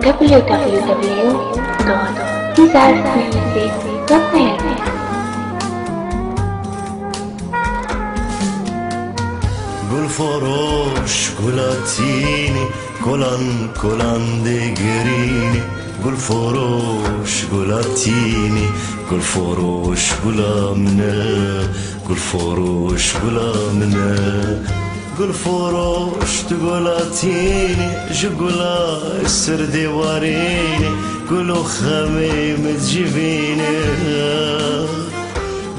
www.izarmusic.net. قول فروش قولاتيني كولان دقريني قول فروش قولاتيني قول فروش قولا منا قول فروش قولا منا قول فروش تقولاتيني جقولا السردي واريني قولو خميم تجيبيني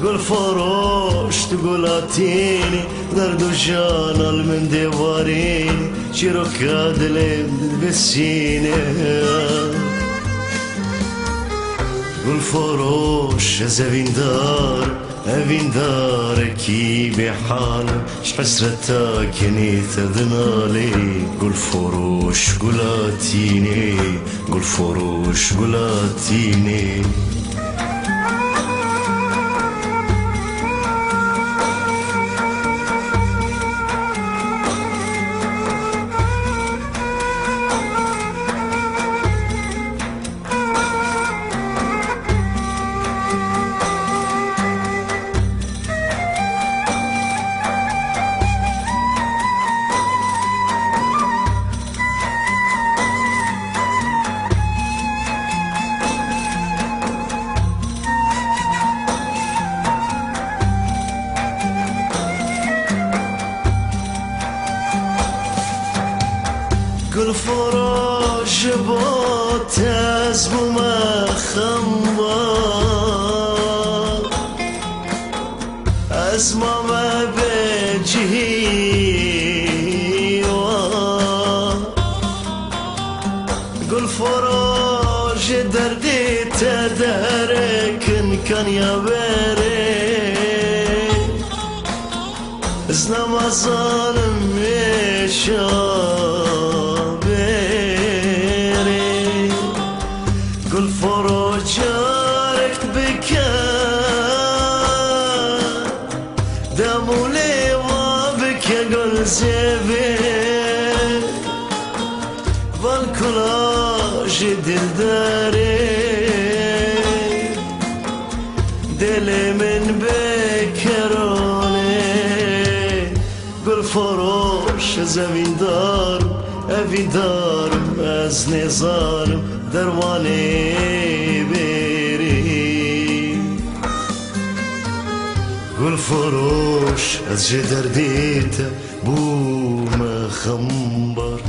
قول فروش تقولاتيني دردو جانل من ديواريني شيروكاد لم تبسيني قول فروش أفين دار كي بحال شحسرتك كني تذنالي قول فروش قولاتيني قول فروش قولاتيني قول فروش بوت اسمو ما خمبار اسمو ما بجهي قول فروش دردي تدارك كان يا بيري اسنا ما ظالم قول فروج جارك بكى دمو لي وابكى قول زيبي بالكلاج دل داري دلي من بكروني قول فروش زمین دارم از نظارم دروانه بری قول فروش از جدر دیتا بوم خمبار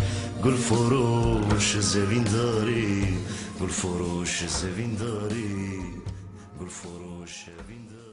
قول فروش زمین داری قول فروش زمین داری قول فروش زمین داری